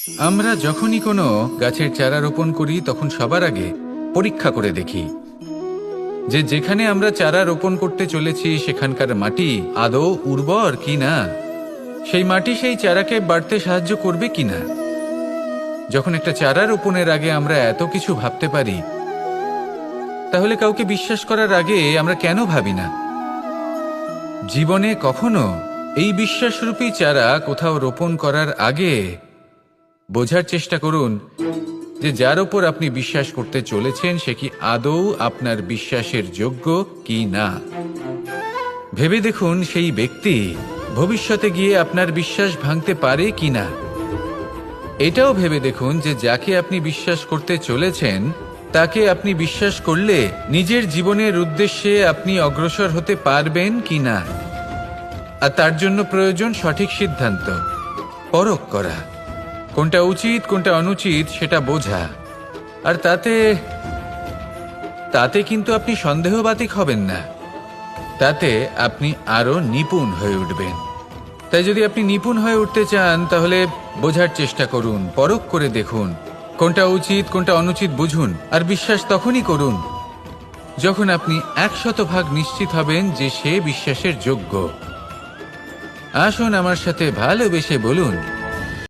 আমরা যখনই কোনো গাছের চারা রোপণ করি তখন সবার আগে পরীক্ষা করে দেখি যে যেখানে আমরা চারা রোপণ করতে চলেছি সেখানকার মাটি আদৌ উর্বর কিনা, সেই মাটি সেই চারাকে বাড়তে সাহায্য করবে কিনা। যখন একটা চারা রোপণের আগে আমরা এত কিছু ভাবতে পারি, তাহলে কাউকে বিশ্বাস করার আগে আমরা কেন ভাবি না? জীবনে কখনো এই বিশ্বাসরূপী চারা কোথাও রোপণ করার আগে বোঝার চেষ্টা করুন যে যার ওপর আপনি বিশ্বাস করতে চলেছেন সে কি আদৌ আপনার বিশ্বাসের যোগ্য কি না। ভেবে দেখুন সেই ব্যক্তি ভবিষ্যতে গিয়ে আপনার বিশ্বাস ভাঙতে পারে কি না। এটাও ভেবে দেখুন যে যাকে আপনি বিশ্বাস করতে চলেছেন তাকে আপনি বিশ্বাস করলে নিজের জীবনের উদ্দেশ্যে আপনি অগ্রসর হতে পারবেন কি না। আর তার জন্য প্রয়োজন সঠিক সিদ্ধান্ত, পরখ করা, কোনটা উচিত কোনটা অনুচিত সেটা বোঝা। আর তাতে কিন্তু আপনি সন্দেহবাতিক হবেন না, তাতে আপনি আরো নিপুণ হয়ে উঠবেন। তাই যদি আপনি নিপুণ হয়ে উঠতে চান তাহলে বোঝার চেষ্টা করুন, পরখ করে দেখুন, কোনটা উচিত কোনটা অনুচিত বুঝুন। আর বিশ্বাস তখনই করুন যখন আপনি 100% নিশ্চিত হবেন যে সে বিশ্বাসের যোগ্য। আসুন আমার সাথে ভালোবেসে বলুন,